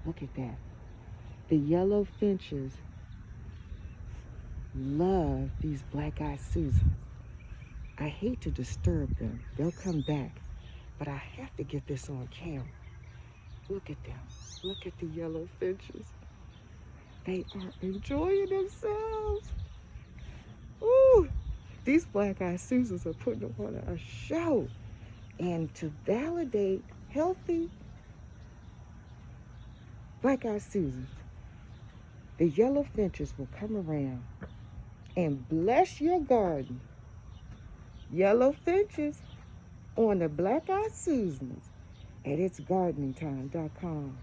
Look at that. The yellow finches love these black-eyed Susans. I hate to disturb them. They'll come back, but I have to get this on camera. Look at them. Look at the yellow finches. They are enjoying themselves. Ooh, these black-eyed Susans are putting on a show. And to validate healthy black-eyed Susans, the yellow finches will come around and bless your garden. Yellow finches on the black-eyed Susans at itsgardeningtime.com.